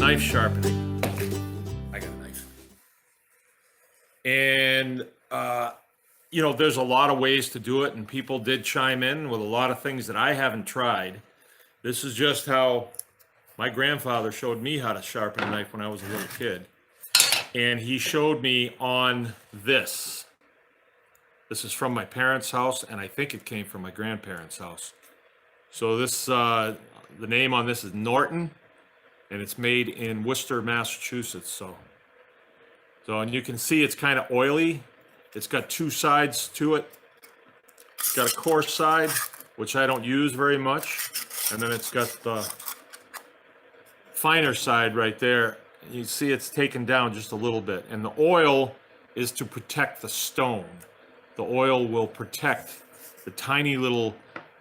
knife sharpening. I got a knife. And, you know, there's a lot of ways to do it, and people did chime in with a lot of things that I haven't tried. This is just how my grandfather showed me how to sharpen a knife when I was a little kid. And he showed me on this. This is from my parents' house, and I think it came from my grandparents' house. So this, the name on this is Norton, and it's made in Worcester, Massachusetts. So and you can see it's kind of oily. It's got two sides to it. It's got a coarse side, which I don't use very much, and then it's got the finer side right there. You see it's taken down just a little bit, and the oil is to protect the stone. The oil will protect the tiny little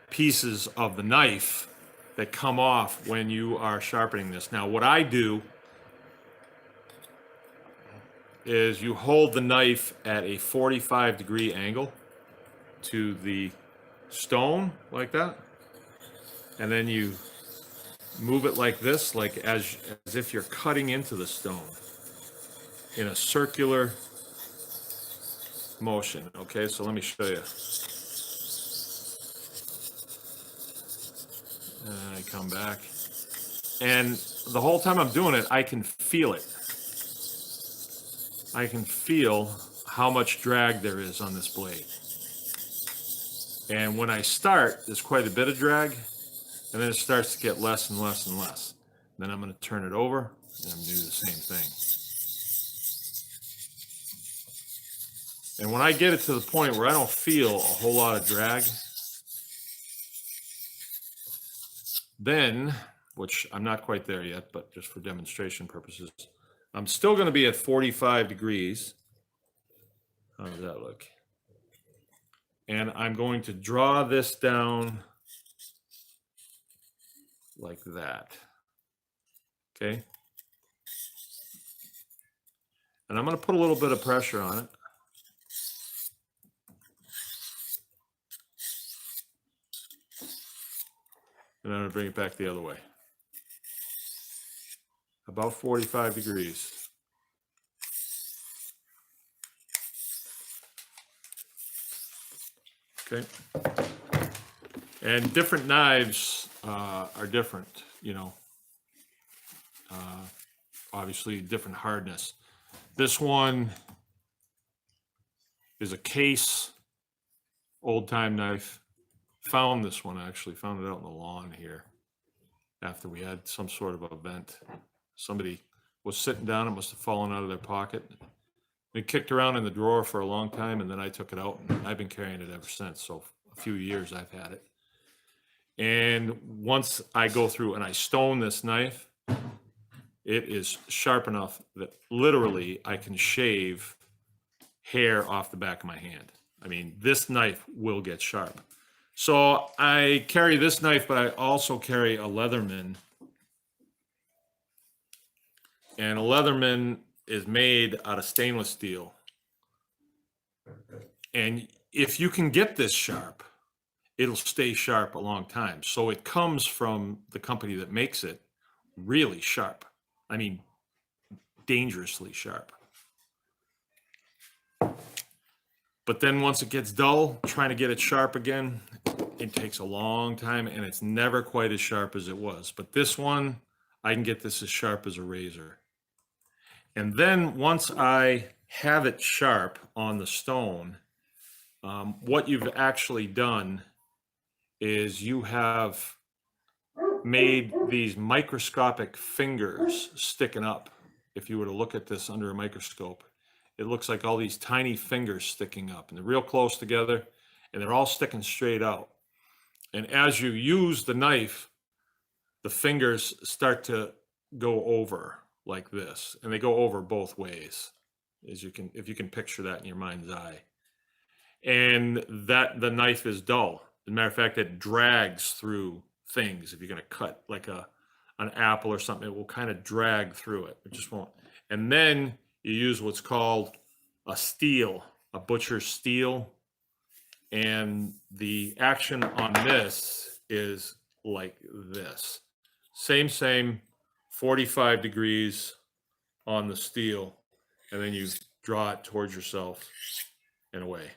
pieces of the knife that come off when you are sharpening this. Now, what I do is you hold the knife at a 45-degree angle to the stone like that, and then you move it like this, like as if you're cutting into the stone in a circular motion. Okay, so let me show you. And I come back, and the whole time I'm doing it, I can feel it. I can feel how much drag there is on this blade. And when I start, there's quite a bit of drag, and then it starts to get less and less and less. Then I'm going to turn it over, and I'm going to do the same thing. And when I get it to the point where I don't feel a whole lot of drag, then, which I'm not quite there yet, but just for demonstration purposes, I'm still going to be at 45 degrees. How does that look? And I'm going to draw this down like that. Okay? And I'm going to put a little bit of pressure on it. And I'm going to bring it back the other way. About 45 degrees. Okay. And different knives are different, you know. Obviously, different hardness. This one is a case, old-time knife. Found this one, actually. Found it out in the lawn here after we had some sort of event. Somebody was sitting down. It must have fallen out of their pocket. It kicked around in the drawer for a long time, and then I took it out, and I've been carrying it ever since. So a few years I've had it. And once I go through and I stone this knife, it is sharp enough that literally I can shave hair off the back of my hand. I mean, this knife will get sharp. So I carry this knife, but I also carry a Leatherman. And a Leatherman is made out of stainless steel. And if you can get this sharp, it'll stay sharp a long time. So it comes from the company that makes it really sharp. I mean, dangerously sharp. But then once it gets dull, trying to get it sharp again, it takes a long time, and it's never quite as sharp as it was. But this one, I can get this as sharp as a razor. And then once I have it sharp on the stone, what you've actually done is you have made these microscopic fingers sticking up. If you were to look at this under a microscope, it looks like all these tiny fingers sticking up, and they're real close together, and they're all sticking straight out. And as you use the knife, the fingers start to go over like this, and they go over both ways, as you can, if you can picture that in your mind's eye. And that the knife is dull. As a matter of fact, it drags through things. If you're going to cut like an apple or something, it will kind of drag through it. It just won't. And then you use what's called a steel, a butcher's steel. And the action on this is like this. Same 45 degrees on the steel, and then you draw it towards yourself and away.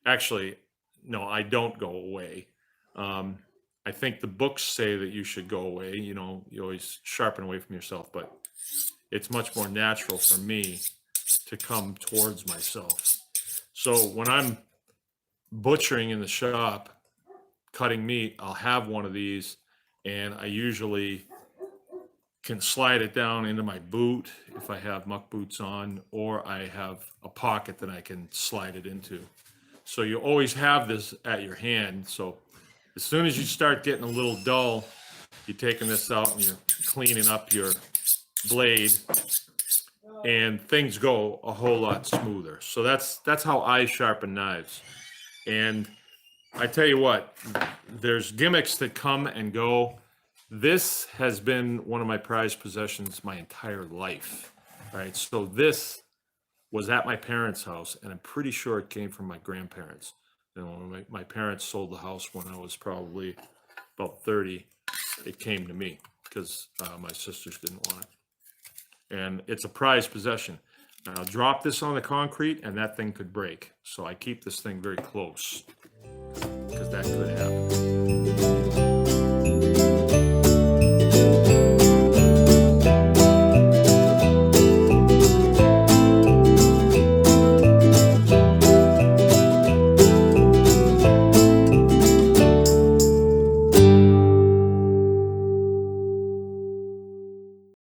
Actually, no, I don't go away. I think the books say that you should go away. You know, you always sharpen away from yourself, but it's much more natural for me to come towards myself. So when I'm butchering in the shop, cutting meat, I'll have one of these, and I usually can slide it down into my boot if I have muck boots on, or I have a pocket that I can slide it into. So you always have this at your hand. So as soon as you start getting a little dull, you're taking this out and you're cleaning up your blade, and things go a whole lot smoother. So that's how I sharpen knives. And I tell you what, there's gimmicks that come and go. This has been one of my prized possessions my entire life. Right. So this was at my parents' house, and I'm pretty sure it came from my grandparents. You know, when my parents sold the house when I was probably about 30, it came to me because my sisters didn't want it. And it's a prized possession. And I'll drop this on the concrete and that thing could break. So I keep this thing very close because that could happen.